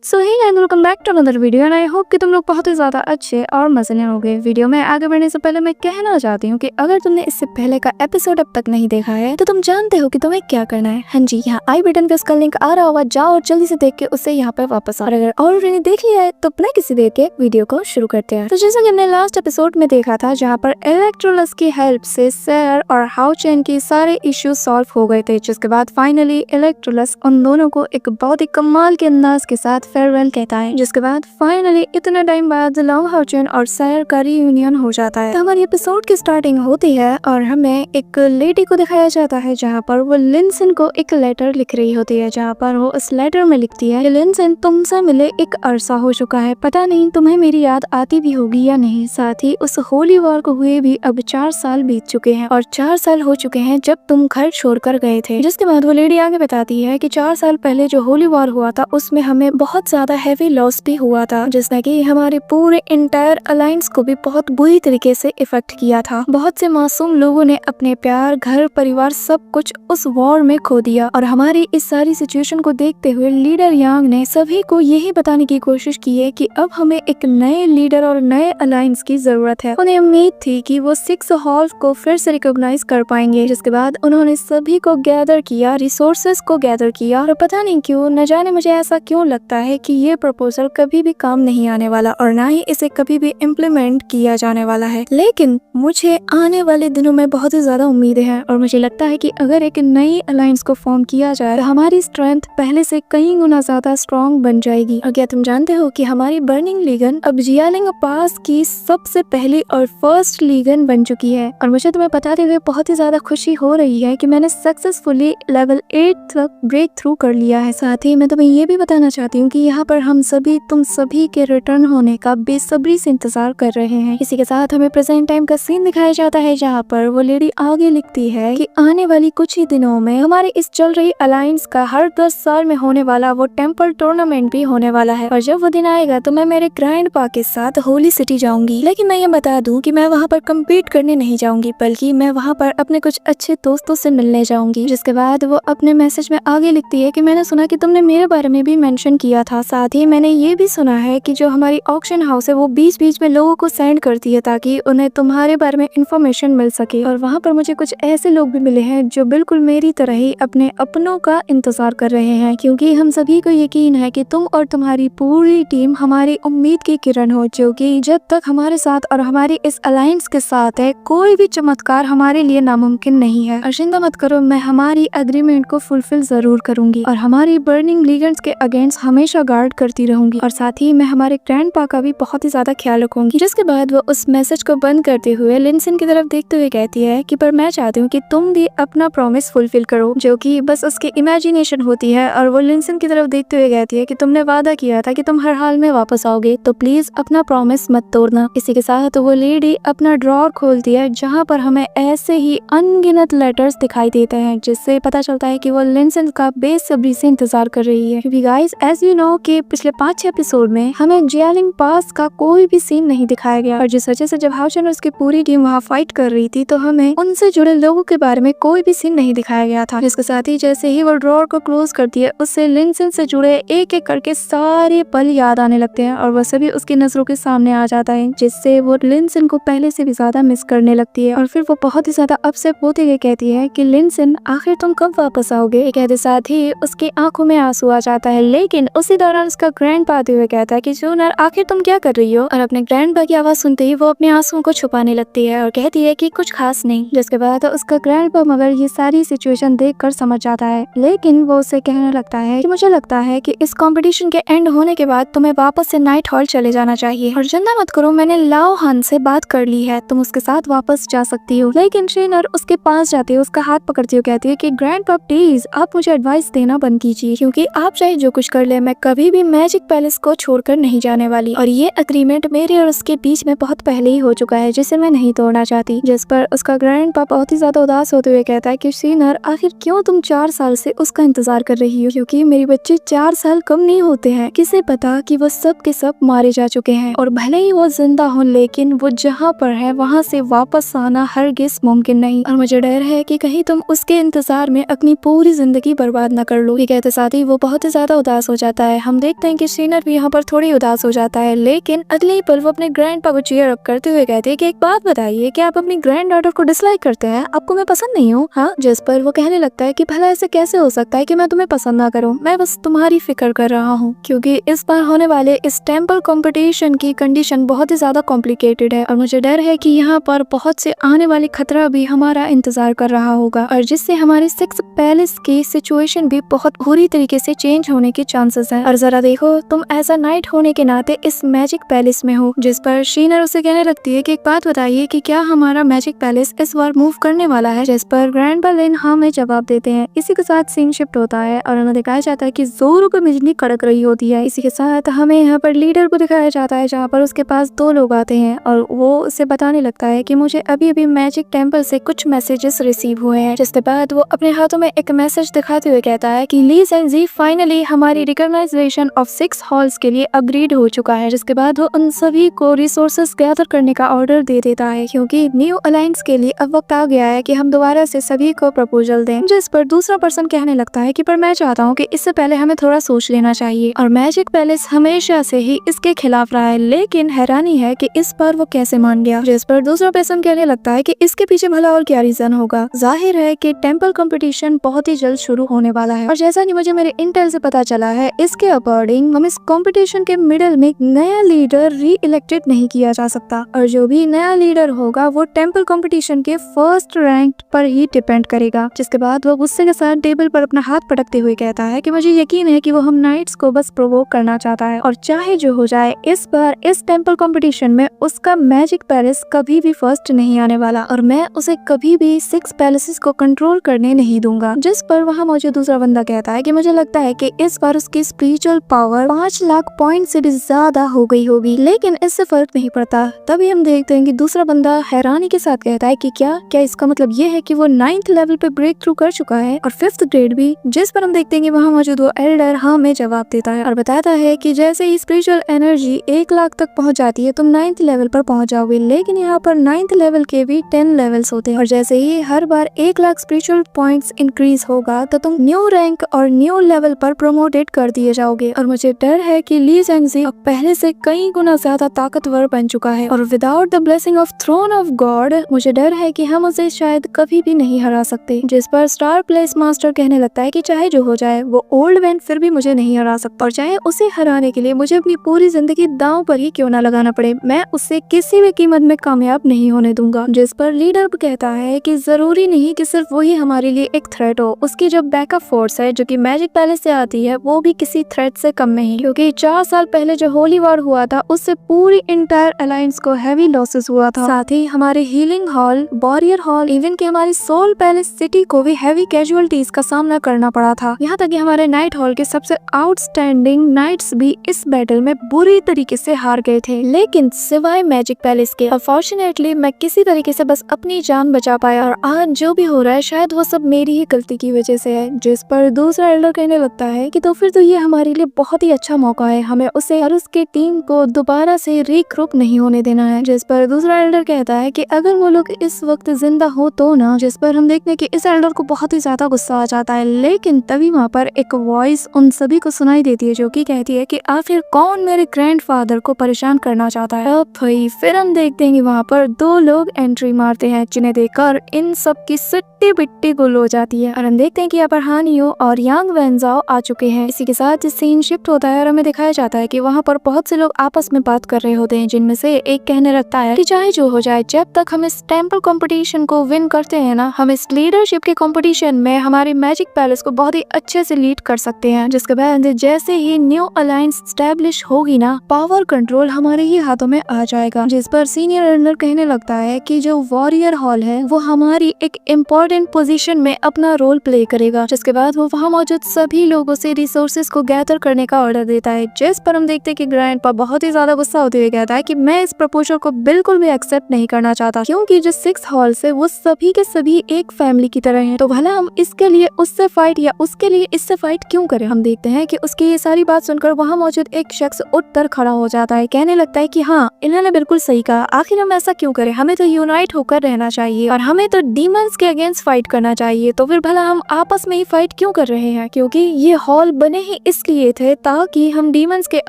So hey and welcome back to another video and I hope कि तुम लोग बहुत ही ज़्यादा अच्छे और मजे में होगे। वीडियो में आगे बढ़ने से पहले मैं कहना चाहती हूँ कि अगर तुमने इससे पहले का एपिसोड अब तक नहीं देखा है तो तुम जानते हो कि तुम्हें क्या करना है। हाँ जी, यहाँ आई बटन पे उसका लिंक आ रहा होगा, जाओ और जल्दी से देख के उससे यहाँ पे वापस और अगर ऑलरेडी देख लिया है तो बिना किसी देर के वीडियो को शुरू करते हैं। तो जैसा कि हमने लास्ट एपिसोड में देखा था जहाँ पर इलेक्ट्रोलस की हेल्प से सैर और हाउ चैन की सारे इश्यूज सॉल्व हो गए थे, जिसके बाद फाइनली इलेक्ट्रोलस उन दोनों को एक बहुत ही कमाल के अंदाज के साथ फेयरवेल कहता है, जिसके बाद फाइनली इतना टाइम बाद लव हाउचेन और सैर का रीयूनियन हो जाता है। तो हमारी एपिसोड की स्टार्टिंग होती है और हमें एक लेडी को दिखाया जाता है जहाँ पर वो लिनसिन को एक लेटर लिख रही होती है, जहाँ पर वो उस लेटर में लिखती है, लिनसिन तुमसे मिले एक अरसा हो चुका है, पता नहीं तुम्हें मेरी याद आती भी होगी या नहीं। साथ ही उस होली वॉर को हुए भी अब 4 साल बीत चुके हैं और 4 साल हो चुके हैं जब तुम घर छोड़कर गए थे। जिसके बाद वो लेडी आगे बताती है कि 4 साल पहले जो होली वॉर हुआ था उसमें हमें बहुत ज्यादा हैवी लॉस भी हुआ था, जिसने कि हमारे पूरे इंटायर अलायंस को भी बहुत बुरी तरीके से इफेक्ट किया था। बहुत से मासूम लोगों ने अपने प्यार, घर, परिवार सब कुछ उस वॉर में खो दिया और हमारी इस सारी सिचुएशन को देखते हुए लीडर यांग ने सभी को यही बताने की कोशिश की है कि अब हमें एक नए लीडर और नए अलायंस की जरूरत है। उन्हें उम्मीद थी कि वो 6 हॉल को फिर से रिकॉग्नाइज कर पाएंगे। जिसके बाद उन्होंने सभी को गैदर किया, रिसोर्सेज को गैदर किया और पता नहीं क्यों, न जाने मुझे ऐसा क्यों लगता है कि ये प्रपोजल कभी भी काम नहीं आने वाला और ना ही इसे कभी भी इम्प्लीमेंट किया जाने वाला है। लेकिन मुझे आने वाले दिनों में बहुत ही ज्यादा उम्मीदें हैं और मुझे लगता है कि अगर एक नई अलायंस को फॉर्म किया जाए तो हमारी स्ट्रेंथ पहले से कई गुना ज्यादा स्ट्रॉन्ग बन जाएगी। और क्या तुम जानते हो कि हमारी बर्निंग लीगन अब जियालिंग पास की सबसे पहली और फर्स्ट लीगन बन चुकी है। और मुझे तुम्हें बताते हुए बहुत ही ज्यादा खुशी हो रही है कि मैंने सक्सेसफुली लेवल 8 तक ब्रेक थ्रू कर लिया है। साथ ही मैं तुम्हें ये भी बताना चाहती हूँ कि यहाँ पर हम सभी तुम सभी के रिटर्न होने का बेसब्री से इंतजार कर रहे हैं। इसी के साथ हमें प्रेजेंट टाइम का सीन दिखाया जाता है जहाँ पर वो लेडी आगे लिखती है कि आने वाली कुछ ही दिनों में हमारे इस चल रही अलायंस का हर 10 साल में होने वाला वो टेम्पल टूर्नामेंट भी होने वाला है और जब वो दिन आएगा तो मैं मेरे ग्रैंड पा के साथ होली सिटी जाऊंगी। लेकिन मैं ये बता दूं कि मैं वहाँ पर कम्पीट करने नहीं जाऊंगी, बल्कि मैं वहाँ पर अपने कुछ अच्छे दोस्तों से मिलने जाऊंगी। जिसके बाद वो अपने मैसेज में आगे लिखती है कि मैंने सुना कि तुमने मेरे बारे में भी मेंशन किया था, साथ ही मैंने ये भी सुना है कि जो हमारी ऑक्शन हाउस है वो बीच बीच में लोगों को सेंड करती है ताकि उन्हें तुम्हारे बारे में इंफॉर्मेशन मिल सके। और वहाँ पर मुझे कुछ ऐसे लोग भी मिले हैं जो बिल्कुल मेरी तरह ही अपने अपनों का इंतजार कर रहे हैं, क्योंकि हम सभी को यकीन है कि तुम और तुम्हारी पूरी टीम हमारी उम्मीद की किरण हो, जो कि जब तक हमारे साथ और हमारी इस अलायंस के साथ है कोई भी चमत्कार हमारे लिए नामुमकिन नहीं है। और चिंता मत करो, मैं हमारी एग्रीमेंट को फुलफिल जरूर करूंगी और हमारी बर्निंग लीगन्स के अगेंस्ट हमेशा गार्ड करती रहूंगी और साथ ही मैं हमारे ग्रैंडपा का भी बहुत ही ज्यादा ख्याल रखूंगी। जिसके बाद वो उस मैसेज को बंद करते हुए लिनसिन की तरफ देखते हुए कहती है कि पर मैं चाहती हूँ कि तुम भी अपना प्रॉमिस फुलफिल करो, जो कि बस उसकी इमेजिनेशन होती है। और वो लिनसिन की तरफ देखते हुए कहती है कि तुमने वादा किया था कि तुम हर हाल में वापस आओगे, तो प्लीज अपना प्रॉमिस मत तोड़ना। इसी के साथ वो लेडी अपना ड्रॉर खोलती है जहाँ पर हमें ऐसे ही अनगिनत लेटर्स दिखाई देते हैं, जिससे पता चलता है कि वो लिनसिन का बेसब्री से इंतजार कर रही है। क्योंकि गाइस एज यू नो कि पिछले 5-6 एपिसोड में हमें जियालिंग पास का कोई भी सीन नहीं दिखाया गया और जिस वजह से जब हाउचेन और उसकी पूरी टीम वहाँ फाइट कर रही थी तो हमें उनसे जुड़े लोगों के बारे में कोई भी सीन नहीं दिखाया गया था। जिसके साथ ही जैसे ही वो ड्रॉर को क्लोज करती है उससे लिनसिन से जुड़े एक एक करके सारे पल याद आने लगते हैं और वह सभी उसकी नजरों के सामने आ जाता है, जिससे वो लिनसिन को पहले से भी ज्यादा मिस करने लगती है। और फिर वो बहुत ही ज्यादा अपसेट होते हुए कहती है कि लिनसिन आखिर तुम कब वापस आओगे। कहते साथ ही उसकी आंखों में आंसू आ जाता है, लेकिन उसी दौरान उसका ग्रैंडपा आते हुए कहता है कि जूनर आखिर तुम क्या कर रही हो। और अपने ग्रैंडपा की आवाज सुनते ही वो अपने आंसुओं को छुपाने लगती है और कहती है कि कुछ खास नहीं। जिसके बाद उसका ग्रैंडपा मगर ये सारी सिचुएशन देखकर समझ जाता है, लेकिन वो उसे कहने लगता है कि मुझे लगता है कि इस कंपटीशन के एंड होने के बाद तुम्हें वापस से नाइट हॉल चले जाना चाहिए और चिंता मत करो, मैंने लाओ हान से बात कर ली है, तुम उसके साथ वापस जा सकती हो। लेकिन शिनर उसके पास जाती है, उसका हाथ पकड़ती हुई कहती है कि ग्रैंडपा प्लीज आप मुझे एडवाइस देना बंद कीजिए, क्योंकि आप चाहे जो कुछ कर ले मैं कभी भी मैजिक पैलेस को छोड़कर नहीं जाने वाली और ये एग्रीमेंट मेरे और उसके बीच में बहुत पहले ही हो चुका है, जिसे मैं नहीं तोड़ना चाहती। जिस पर उसका ग्रैंडपा बहुत ही ज्यादा उदास होते हुए कहता है कि शिनर आखिर क्यों तुम 4 साल से उसका इंतजार कर रही हो, क्योंकि मेरे बच्चे 4 साल कम नहीं होते हैं, किसे पता कि वो सब के सब मारे जा चुके हैं और भले ही वो जिंदा हो लेकिन वो जहाँ पर है वहाँ से वापस आना हरगिज मुमकिन नहीं और मुझे डर है कि कहीं तुम उसके इंतजार में अपनी पूरी जिंदगी बर्बाद न कर लो। ये कहते साथ ही वो बहुत ही ज्यादा उदास हो जाता है। हम देखते हैं कि शीनर भी यहाँ पर थोड़ी उदास हो जाता है, लेकिन अगले ही पल वो अपने ग्रैंडपा को चीयर अप करते हुए कहते हैं कि एक बात बताइए कि आप अपनी ग्रैंड डॉटर को डिसलाइक करते हैं, आपको मैं पसंद नहीं हूँ। हाँ, जिस पर वो कहने लगता है कि भला ऐसे कैसे हो सकता है कि मैं तुम्हें पसंद ना करूँ, मैं बस तुम्हारी फिक्र कर रहा हूँ, क्योंकि इस बार होने वाले इस टेम्पल कंपटीशन की कंडीशन बहुत ही ज्यादा कॉम्प्लिकेटेड है और मुझे डर है कि यहाँ पर बहुत से आने वाले खतरा भी हमारा इंतजार कर रहा होगा और जिससे हमारे 6 पैलेस की सिचुएशन भी बहुत बुरी तरीके से चेंज होने के चांसेस हैं। और जरा देखो, तुम ऐसा नाइट होने के नाते इस मैजिक पैलेस में हो। जिस पर शीनर उसे कहने लगती है कि एक बात बताइए कि क्या हमारा मैजिक पैलेस इस बार मूव करने वाला है। जिस पर ग्रैंडपा लिन हाँ में जवाब देते हैं। इसी के साथ सीन शिफ्ट होता है और उन्हें दिखाया जाता है कि जोरों की बिजली कड़क रही होती है। इसी के साथ हमें यहाँ पर लीडर को दिखाया जाता है, जहाँ पर उसके पास 2 लोग आते हैं और वो उसे बताने लगता है कि मुझे अभी अभी मैजिक टेम्पल से कुछ मैसेजेस रिसीव हुए हैं। जिसके बाद वो अपने हाथों में एक मैसेज दिखाते हुए कहता है कि ली ज़ेंजी फाइनली हमारी रिकॉग्नाइजेशन ऑफ 6 हॉल्स के लिए अपग्रेड हो चुका है। जिसके बाद वो उन सभी को रिसोर्सेस गैदर करने का ऑर्डर दे देता है, क्योंकि न्यू अलायंस के लिए अब वक्त आ गया है कि हम दोबारा से सभी को प्रपोजल दें। जिस पर दूसरा पर्सन कहने लगता है कि पर मैं चाहता हूँ कि इससे पहले हमें थोड़ा सोच लेना चाहिए और मैजिक पैलेस हमेशा से ही इसके खिलाफ रहा है, लेकिन हैरानी है कि इस बार वो कैसे मान गया। जिस पर दूसरा पर्सन कहने लगता है कि इसके पीछे भला और क्या रीजन होगा। जाहिर है कि टेम्पल कंपटीशन बहुत ही जल्द शुरू होने वाला है और जैसा कि मुझे मेरे इंटेल से पता चला है, इसके अकॉर्डिंग हम इस कंपटीशन के मिडल में नया लीडर री इलेक्टेड नहीं किया जा सकता और जो भी नया लीडर होगा वो टेम्पल कंपटीशन के फर्स्ट रैंक पर ही डिपेंड करेगा। जिसके बाद वो गुस्से के साथ टेबल पर अपना हाथ पटकते हुए कहता है कि मुझे यकीन है कि वो हम नाइट्स को बस प्रोवोक करना चाहता है और चाहे जो हो जाए, इस बार इस टेम्पल कंपटीशन में उसका मैजिक पैलेस कभी भी फर्स्ट नहीं आने वाला और मैं उसे कभी भी 6 पैलेसेस को कंट्रोल करने नहीं दूंगा। जिस पर वहाँ मौजूद दूसरा बंदा कहता है कि मुझे लगता है कि इस बार उसकी स्पिरिचुअल पावर 5 लाख पॉइंट से भी ज्यादा हो गई होगी, लेकिन इससे फर्क नहीं पड़ता। तभी हम देखते हैं कि दूसरा बंदा हैरानी के साथ कहता है कि क्या इसका मतलब ये है कि वो 9th लेवल पे ब्रेक थ्रू कर चुका है और 5th ग्रेड भी। जिस पर हम देखते हैं कि वहाँ मौजूद वो एल्डर हाँ में जवाब देता है और बताता है कि जैसे ही स्पिरिचुअल एनर्जी 1 लाख तक पहुँच जाती है तुम 9th लेवल पर पहुँच जाओगे, लेकिन यहाँ पर 9th लेवल के भी 10 लेवल्स होते हैं और जैसे ही हर बार 1 लाख स्पिरिचुअल पॉइंट्स इंक्रीज होगा तो तुम न्यू रैंक और न्यू लेवल पर प्रमोटेड कर दिए जाओगे। और मुझे डर है कि ली ज़ेंजी अब पहले से कई गुना ज्यादा ताकतवर बन चुका है और without the blessing of throne of God मुझे डर है कि हम उसे शायद कभी भी नहीं हरा सकते। जिस पर स्टार प्लेस मास्टर कहने लगता है कि चाहे जो हो जाए, वो ओल्ड मैन फिर भी मुझे नहीं हरा सकता और चाहे उसे हराने के लिए मुझे अपनी पूरी जिंदगी दांव पर ही क्यों ना लगाना पड़े, मैं उससे किसी भी कीमत में कामयाब नहीं होने दूंगा। जिस पर लीडर कहता है कि जरूरी नहीं कि सिर्फ वही हमारे लिए एक थ्रेट हो, उसकी जो बैकअप फोर्स है जो कि मैजिक पैलेस से आती है वो भी किसी थ्रेट से कम नहीं, क्योंकि 4 साल पहले जो होली वॉर हुआ था उससे पूरी इंटायर अलायंस को हैवी लॉसेस हुआ था। साथ ही हमारे healing hall, warrior hall, even कि हमारी सोल पैलेस सिटी को भी हैवी कैजुअलिटीज का सामना करना पड़ा था। यहाँ तक कि हमारे नाइट हॉल के सबसे आउटस्टैंडिंग नाइट्स भी इस बैटल में बुरी तरीके से हार गए थे, लेकिन सिवाय मैजिक पैलेस के अनफॉर्चुनेटली मैं किसी तरीके से बस अपनी जान बचा पाया और आज जो भी हो रहा है शायद वो सब मेरी ही गलती की वजह से है। जिस पर दूसरा एल्डर कहने लगता है कि तो फिर तो ये हमारे लिए बहुत ही अच्छा मौका है, हमें उसे और उसके टीम को दोबारा से रिग्रुप नहीं होने देना है। जिस पर दूसरा एल्डर कहता है कि अगर वो लोग इस वक्त जिंदा हो तो ना। जिस पर हम देखते हैं कि इस एल्डर को बहुत ही ज्यादा गुस्सा आ जाता है, लेकिन तभी वहाँ पर एक वॉइस उन सभी को सुनाई देती है जो कि कहती है कि आखिर कौन मेरे ग्रैंडफादर को परेशान करना चाहता है। अब भाई फिर हम देखते हैं कि वहाँ पर 2 लोग एंट्री मारते हैं, जिन्हें देखकर इन सब की सिट्टी बिट्टी गुल हो जाती है और हम देखते हैं कि यहाँ पर हानियो और यांग वेंजाओ आ चुके हैं। इसी के साथ सीन शिफ्ट होता है और हमें दिखाया जाता है कि वहाँ पर बहुत से लोग आपस में बात कर रहे होते हैं, जिनमें से एक कहने लगता है कि चाहे जो हो जाए, जब तक हम इस टेम्पल कंपटीशन को विन करते हैं ना, हम इस लीडरशिप के कंपटीशन में हमारे मैजिक पैलेस को बहुत ही अच्छे से लीड कर सकते हैं। जिसके बाद जैसे ही न्यू अलायंस स्टैब्लिश होगी ना, पावर कंट्रोल हमारे ही हाथों में आ जाएगा। जिस पर सीनियर एल्डर कहने लगता है कि जो वॉरियर हॉल है वो हमारी एक इम्पोर्टेंट पोजीशन में अपना रोल प्ले करेगा। जिसके बाद वो वहाँ मौजूद सभी लोगों से रिसोर्सेज को गैदर करने का ऑर्डर देता है। जिस पर हम देखते हैं कि ग्रैंडपा बहुत ही ज्यादा गुस्सा होते हुए कहता है कि मैं इस प्रपोजल को बिल्कुल भी एक्सेप्ट नहीं करना चाहता, क्योंकि जो 6 हॉल से वो सभी के सभी एक फैमिली की तरह हैं, तो भला हम इसके लिए उससे फाइट या उसके लिए इससे फाइट क्यों करें। हम देखते हैं कि उसकी ये सारी बात सुनकर वहाँ मौजूद एक शख्स उठकर खड़ा हो जाता है, कहने लगता है कि हाँ, इन्होंने बिल्कुल सही कहा, आखिर हम ऐसा क्यों करें, हमें तो यूनाइट होकर रहना चाहिए और हमें तो डीमंस के अगेंस्ट फाइट करना चाहिए, तो फिर भला हम आपस में ही फाइट क्यों कर रहे हैं, क्योंकि ये हॉल बने ही इस इसलिए थे ताकि हम डीमंस के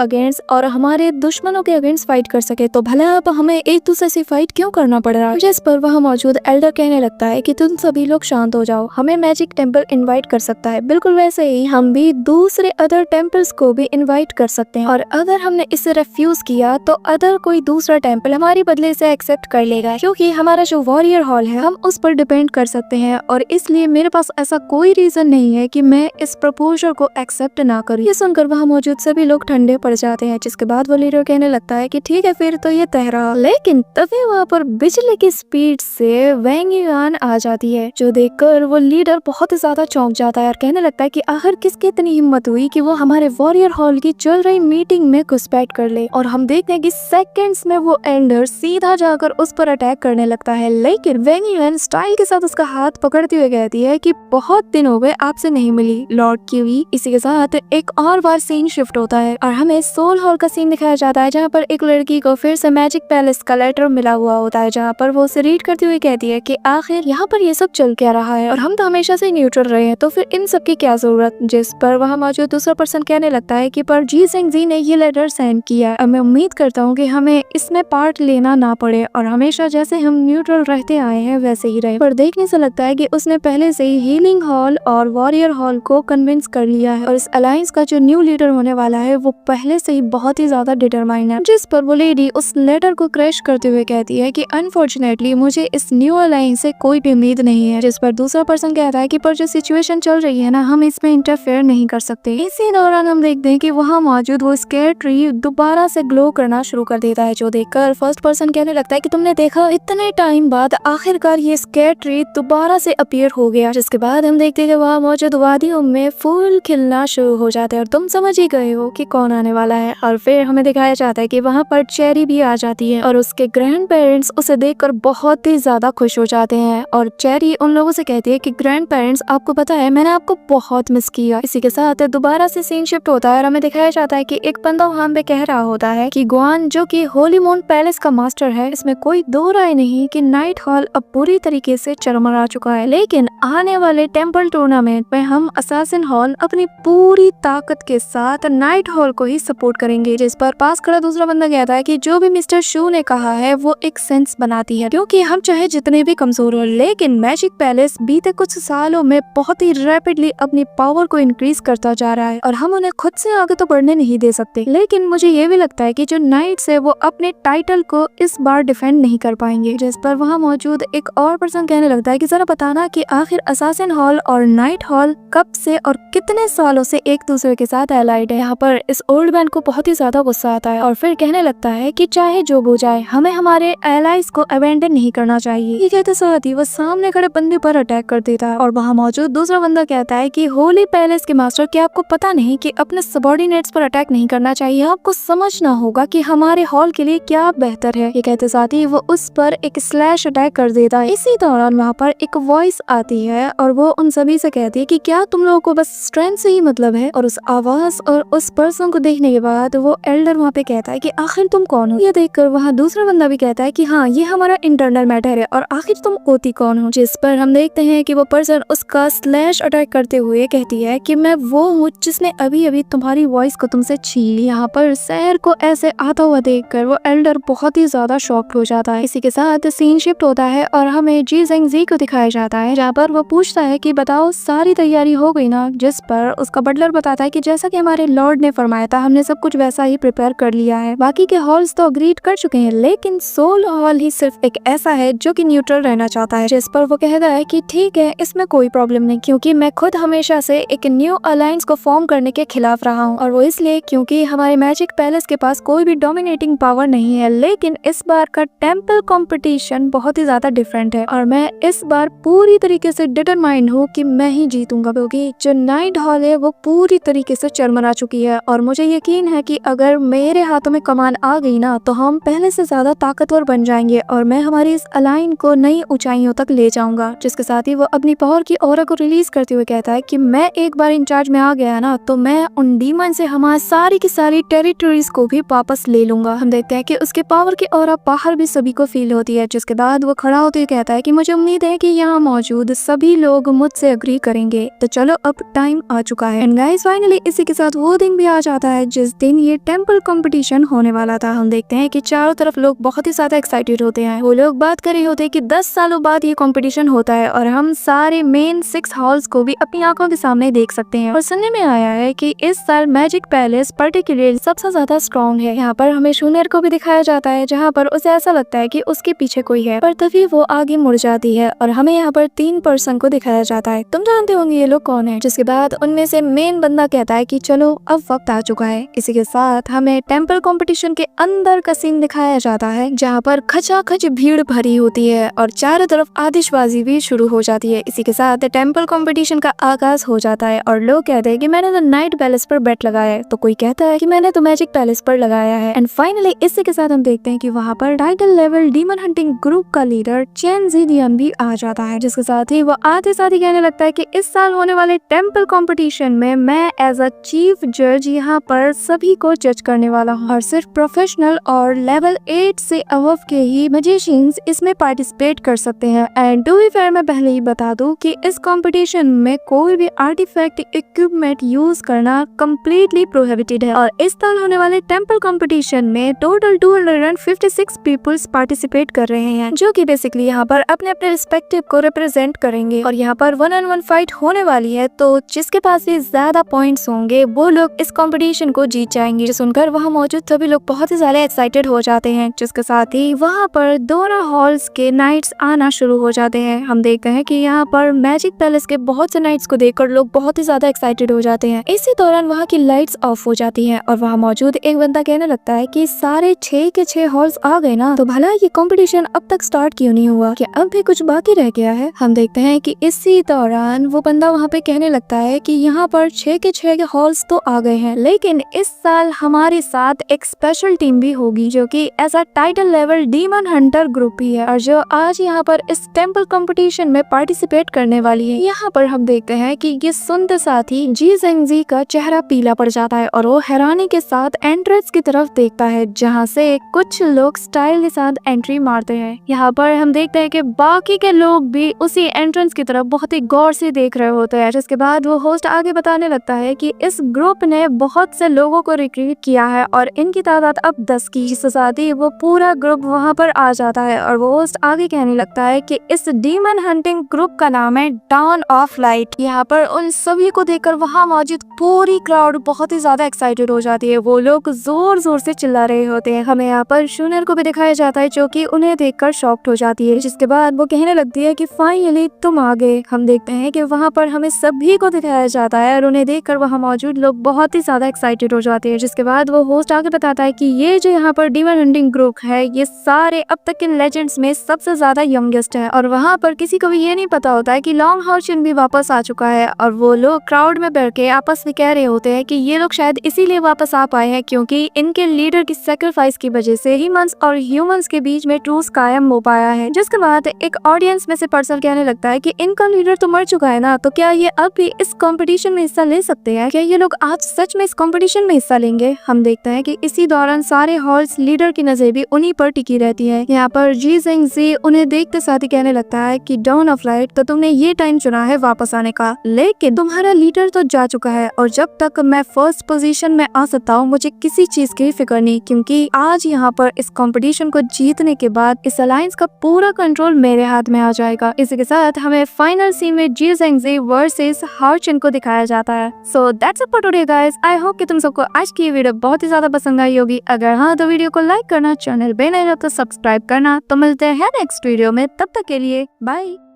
अगेंस्ट और हमारे दुश्मनों के अगेंस्ट फाइट कर सके। तो भला अब हमें एक दूसरे से फाइट क्यों करना पड़ रहा है? जिस पर वहाँ मौजूद एल्डर कहने लगता है कि तुम सभी लोग शांत हो जाओ, हमें मैजिक टेम्पल इनवाइट कर सकता है। बिल्कुल वैसे ही हम भी दूसरे अदर टेम्पल्स को भी इनवाइट कर सकते हैं, और अगर हमने इसे रिफ्यूज किया तो अदर कोई दूसरा टेम्पल हमारे बदले से एक्सेप्ट कर लेगा, क्योंकि हमारा जो वॉरियर हॉल है हम उस पर डिपेंड कर सकते हैं, और इसलिए मेरे पास ऐसा कोई रीजन नहीं है कि मैं इस प्रपोजल को एक्सेप्ट ना करूं। ये सुनकर वहाँ मौजूद सभी लोग ठंडे पड़ जाते हैं, जिसके बाद वो लीडर कहने लगता है कि ठीक है फिर तो ये तय रहा। लेकिन तभी वहाँ पर बिजली की स्पीड से वैंग युआन आ जाती है, जो देखकर वो लीडर बहुत ज्यादा चौंक जाता है और कहने लगता है कि आखिर किसकी इतनी हिम्मत हुई कि वो हमारे वॉरियर हॉल की चल रही मीटिंग में घुसपैठ कर ले। और हम देखते हैं कि सेकंड्स में वो एल्डर सीधा जाकर उस पर अटैक करने लगता है, लेकिन वैंग युआन स्टाइल के साथ उसका हाथ पकड़ते हुए कहती है कि बहुत दिन हो गए आपसे नहीं मिली लॉर्ड कीवी। इसी के साथ एक और बार सीन शिफ्ट होता है और हमें सोल हॉल का सीन दिखाया जाता है, जहाँ पर एक लड़की को फिर से मैजिक पैलेस का लेटर मिला हुआ होता है, जहाँ पर वो उसे रीड करते हुए कहती है कि आखिर यहाँ पर ये सब चल क्या रहा है और हम तो हमेशा से न्यूट्रल रहे हैं, तो फिर इन सब की क्या जरूरत। जिस पर वहाँ मौजूद दूसरा पर्सन कहने लगता है कि पर जी सेंग जी ने ये लेटर सेंड किया है, मैं उम्मीद करता हूँ कि हमें इसमें पार्ट लेना ना पड़े और हमेशा जैसे हम न्यूट्रल रहते आए हैं वैसे ही रहे। पर देखने से लगता है कि उसने पहले से ही हीलिंग हॉल और वॉरियर हॉल को कन्विंस कर लिया है, और इस अलायंस का जो न्यू लीडर होने वाला है वो पहले से ही बहुत ही ज्यादा डिटरमाइंड है। जिस पर वो लेडी उस लेटर को क्रैश करते हुए कहती है कि अनफॉर्चुनेटली मुझे इस न्यू अलायंस से कोई भी उम्मीद नहीं है। जिस पर दूसरा पर्सन कहता है कि पर जो सिचुएशन चल रही है ना, हम इसमें इंटरफेयर नहीं कर सकते। इसी दौरान हम देखते हैं कि वहाँ मौजूद वो स्केयर ट्री दोबारा से ग्लो करना शुरू कर देता है, जो देखकर फर्स्ट पर्सन कहने लगता है कि तुमने देखा इतने टाइम बाद आखिरकार ये स्केयर ट्री दोबारा से अपीयर हो गया। जिसके बाद हम देखते हैं कि वहाँ मौजूद वादियों में फूल खिलना शुरू हो जाते हैं और तुम समझ ही गए हो कि कौन आने वाला है। और फिर हमें दिखाया जाता है कि वहाँ पर चेरी भी आ जाती है और उसके ग्रैंड पेरेंट्स उसे देखकर बहुत ही ज्यादा खुश हो जाते हैं, और चेरी उन लोगों से कहती है कि ग्रैंड पेरेंट्स आपको पता है मैंने आपको बहुत मिस किया। इसी के साथ दोबारा से सीन शिफ्ट होता है और हमें दिखाया जाता है कि एक बंदा वहाँ पे कह रहा होता है कि गुआन जो कि होली मून पैलेस का मास्टर है, इसमें कोई दो राय नहीं कि नाइट हॉल अब पूरी तरीके से चरमरा चुका है, लेकिन आने वाले टेम्पल टूर्नामेंट में हम असासिन हॉल अपनी पूरी ताकत के साथ नाइट हॉल को ही सपोर्ट करेंगे। जिस पर पास खड़ा दूसरा बंदा कहता है कि जो भी मिस्टर शू ने कहा है वो एक सेंस बनाती है, क्योंकि हम चाहे जितने भी कमजोर हो, लेकिन मैजिक पैलेस बीते कुछ सालों में बहुत ही रैपिडली अपनी पावर को इंक्रीज करता जा रहा है और हम उन्हें खुद से आगे तो बढ़ने नहीं दे सकते। लेकिन मुझे ये भी लगता है कि जो नाइट्स है वो अपने टाइटल को इस बार डिफेंड नहीं कर पाएंगे। जिस पर वहाँ मौजूद एक और पर्सन कहने लगता है कि जरा बताना कि आखिर असासिन हॉल और नाइट हॉल कब से और कितने सालों से एक दूसरे के साथ एलाइड है। यहाँ पर इस ओल्ड मैन को बहुत ही ज्यादा गुस्सा आता है और फिर कहने लगता है कि चाहे जो हो जाए हमें हमारे एलाइज को अबेंडन नहीं करना चाहिए। ये कहते साथ ही वो सामने खड़े बंदे पर अटैक कर देता है और वहाँ मौजूद दूसरा बंदा कहता है कि होली पैलेस के मास्टर, क्या आपको पता नहीं कि अपने सबॉर्डिनेट्स पर अटैक नहीं करना चाहिए, आपको समझना होगा कि हमारे हॉल के लिए क्या बेहतर है। ये कहते साथ ही वो उस पर एक स्लैश अटैक कर देता है। इसी दौरान वहाँ पर एक वॉइस आती है और वो उन सभी से कहती है कि क्या तुम लोगों को बस स्ट्रेंथ से ही मतलब है। और उस आवाज और उस पर्सन को देखने के बाद वो एल्डर वहाँ पे कहता है कि आखिर तुम कौन हो। ये देखकर वहाँ दूसरा बंदा भी कहता है कि हाँ ये हमारा इंटरनल मैटर है और आखिर तुम होती कौन हो। जिस पर हम देखते हैं कि वो पर्सन उसका स्लैश अटैक करते हुए कहती है कि मैं वो हूँ जिसने अभी अभी तुम्हारी वॉइस को तुमसे छीन ली। यहाँ पर सैर को ऐसे आता हुआ देखकर वो एल्डर बहुत ही ज्यादा शॉक्ड हो जाता है। इसी के साथ सीन शिफ्ट होता है और हमें जी जेंग जी को दिखाया जाता है, जहाँ पर वो पूछता है कि बताओ सारी तैयारी हो गई ना। जिस पर उसका बटलर बताता है कि जैसा कि हमारे लॉर्ड ने फरमाया था हमने सब कुछ वैसा ही प्रिपेयर कर लिया है, बाकी के हॉल्स तो अग्रीड कर चुके हैं, लेकिन सोल हॉल ही सिर्फ एक ऐसा है जो कि न्यूट्रल रहना चाहता है। जिस पर वो कहता है कि ठीक है इसमें कोई प्रॉब्लम नहीं, क्योंकि मैं खुद हमेशा से एक न्यू अलायंस को फॉर्म करने के खिलाफ रहा हूँ, और वो इसलिए क्योंकि हमारे मैजिक पैलेस के पास कोई भी डोमिनेटिंग पावर नहीं है। लेकिन इस बार का टेम्पल कंपटीशन बहुत ही ज्यादा डिफरेंट है और मैं इस बार पूरी तरीके से डिटरमाइंड हूँ कि मैं ही जीतूंगा, क्योंकि जो नाइट हॉल है वो पूरी तरीके से चरमरा चुकी है और मुझे यकीन है कि अगर मेरे हाथों में कमान आ गई ना तो हम पहले से ज्यादा ताकतवर बन जाएंगे और मैं हमारी इस अलाइन को नई ऊंचाइयों तक ले जाऊंगा। जिसके साथ ही वो अपनी पावर की ऑरा को रिलीज करते हुए कहता है कि मैं एक बार इंचार्ज में आ गया ना तो मैं उन डीमन से हमारी सारी की सारी टेरिटरीज को भी वापस ले लूंगा। हम देखते हैं कि उसके पावर की ऑरा बाहर भी सभी को फील होती है। जिसके बाद वो खड़ा होते हुए कहता है कि मुझे उम्मीद है कि यहाँ मौजूद सभी लोग मुझसे अग्री करेंगे, तो चलो अब टाइम आ चुका है। एंड गाइस फाइनली इसी के साथ वो दिन भी आ जाता है जिस दिन ये टेम्पल कंपटीशन होने वाला था। हम देखते हैं कि चारों तरफ लोग बहुत ही ज्यादा एक्साइटेड होते हैं। वो लोग बात कर रहे होते हैं कि 10 सालों बाद ये कंपटीशन होता है और हम सारे मेन 6 हॉल्स को भी अपनी आंखों के सामने देख सकते हैं। और सुनने में आया है कि इस साल मैजिक पैलेस पर्टिकुलरली सबसे ज्यादा स्ट्रॉन्ग है। यहाँ पर हमें शूनियर को भी दिखाया जाता है जहाँ पर उसे ऐसा लगता है कि उसके पीछे कोई है, पर तभी वो आगे मुड़ जाती है और हमें यहाँ पर 3 पर्सन को दिखाया जाता है। तुम जानते होंगे ये लोग कौन है। जिसके बाद उनमें से मेन बंदा कहता है कि चलो अब वक्त आ चुका है। इसी के साथ हमें टेम्पल कंपटीशन के अंदर का सीन दिखाया जाता है जहाँ पर खचाखच भीड़ भरी होती है और चारों तरफ आतिशबाजी भी शुरू हो जाती है। इसी के साथ टेम्पल कंपटीशन का आगाज हो जाता है और लोग कहते हैं कि मैंने तो नाइट पैलेस पर बेट लगाया है, तो कोई कहता है कि मैंने तो मैजिक पैलेस पर लगाया है। एंड फाइनली इसी के साथ हम देखते हैं कि वहाँ पर title level demon hunting group का लीडर चेन ज़िडियन भी आ जाता है। जिसके साथ ही वो आते साथ ही कहने लगता है कि इस साल होने वाले टेम्पल कंपटीशन में मैं एज अ चीफ जज यहाँ पर सभी को जज करने वाला हूँ और सिर्फ प्रोफेशनल और लेवल 8 से अबव के ही मैजिशियंस इसमें पार्टिसिपेट कर सकते हैं। एंड टू बी फेयर मैं पहले ही बता दूं कि इस कंपटीशन में कोई भी आर्टिफैक्ट इक्विपमेंट यूज करना कम्प्लीटली प्रोहिबिटेड है। और इस साल होने वाले टेम्पल कंपटीशन में टोटल 256 पीपल्स पार्टिसिपेट कर रहे हैं, जो कि बेसिकली यहाँ पर अपने अपने रिस्पेक्टिव को रिप्रेजेंट करेंगे। और यहाँ पर 1-on-1 फाइट होने वाली है, तो जिसके पास भी ज्यादा पॉइंट्स होंगे वो लोग इस कंपटीशन को जीत जाएंगे। जो सुनकर वहाँ मौजूद सभी लोग बहुत ही ज्यादा एक्साइटेड हो जाते हैं। जिसके साथ ही वहाँ पर दोनों हॉल्स के नाइट्स आना शुरू हो जाते हैं। हम देखते हैं कि यहाँ पर मैजिक पैलेस के बहुत से नाइट्स को देखकर लोग बहुत ही ज्यादा एक्साइटेड हो जाते हैं। इसी दौरान वहाँ की लाइट्स ऑफ हो जाती हैं और वहाँ मौजूद एक बंदा कहने लगता है कि सारे 6 के 6 हॉल्स आ गए ना, तो भला ये कंपटीशन अब तक स्टार्ट क्यों नहीं हुआ, क्या अब भी कुछ बाकी रह गया है। हम देखते हैं कि इसी दौरान वो बंदा वहाँ पे कहने लगता है कि यहाँ पर 6 के 6 हॉल्स तो आ गए हैं, लेकिन इस साल हमारे साथ एक स्पेशल टीम भी होगी जो कि as a title level demon hunter group ही है और जो आज यहाँ पर इस टेम्पल कंपटीशन में पार्टिसिपेट करने वाली है। यहाँ पर हम देखते हैं कि ये सुनते साथ ही जी जेंगजी का चेहरा पीला पड़ जाता है और वो हैरानी के साथ एंट्रेंस की तरफ देखता है जहाँ से कुछ लोग स्टाइल के साथ एंट्री मारते हैं। यहाँ पर हम देखते हैं कि बाकी के लोग भी उसी एंट्रेंस की तरफ बहुत ही गौर से देख रहे होते हैं। जिसके बाद वो होस्ट आगे बताने लगता है कि इस ग्रुप ने बहुत से लोगों को रिक्रूट किया है और इनकी तादाद अब 10 की। जिसके साथ ही वो पूरा ग्रुप वहाँ पर आ जाता है और वो होस्ट आगे कहने लगता है कि इस डीमन हंटिंग ग्रुप का नाम है डॉन ऑफ लाइट। यहाँ पर उन सभी को देखकर वहाँ मौजूद पूरी क्राउड बहुत ही ज्यादा एक्साइटेड हो जाती है। वो लोग जोर जोर से चिल्ला रहे होते हैं। हमें यहाँ पर शूनियर को भी दिखाया जाता है जो कि उन्हें देखकर शॉक्ड हो जाती है। जिसके बाद वो कहने लगती है कि फाइनली तुम आ गए। हम देखते हैं कि वहाँ पर हमें सभी को दिखाया जाता है और उन्हें देखकर वहाँ मौजूद लोग बहुत ही ज्यादा एक्साइटेड हो जाते हैं। जिसके बाद वो होस्ट आगे बताता है कि ये जो यहाँ पर डीमन हंटिंग ग्रुप है ये सारे अब तक के लेजेंड्स में सबसे ज्यादा यंगेस्ट है और वहाँ पर किसी को भी ये नहीं पता होता है कि लॉन्ग हॉर्चन भी वापस आ चुका है। और वो लोग क्राउड में बैठ के आपस में कह रहे होते हैं कि ये लोग शायद इसीलिए वापस आ पाए हैं क्योंकि इनके लीडर की सैक्रिफाइस की वजह से ह्यूमंस और ह्यूमंस के बीच में ट्रूस कायम हो पाया है। जिसके बाद एक ऑडियंस में से पर्सन कहने लगता है कि इनका लीडर तो मर चुका है ना, तो क्या ये अब भी इस कंपटीशन में हिस्सा ले सकते हैं? क्या ये लोग आज सच में इस कंपटीशन में हिस्सा लेंगे? हम देखते हैं कि इसी दौरान सारे हॉल्स लीडर की नजर भी उन्हीं पर टिकी रहती है। यहाँ पर जी जेंगजी उन्हें देखते साथ ही कहने लगता है कि डॉन ऑफ लाइट, तो तुमने ये टाइम चुना है वापस आने का, लेकिन तुम्हारा लीडर तो जा चुका है और जब तक मैं फर्स्ट पोजीशन में आ सकता हूँ मुझे किसी चीज की फिक्र नहीं, क्योंकि आज यहाँ पर इस कंपटीशन को जीतने के बाद इस अलायंस का पूरा कंट्रोल मेरे हाथ में आ जाएगा। इसी के साथ हमें फाइनल सीन में जी जेंगजी वर्सेस हार्चन को दिखाया जाता है। So that's it for today guys. I hope कि तुम सबको आज की वीडियो बहुत ही ज्यादा पसंद आई होगी। अगर हाँ तो वीडियो को लाइक करना, चैनल पे नए हो तो सब्सक्राइब करना। तो मिलते हैं नेक्स्ट वीडियो में, तब तक के लिए बाय।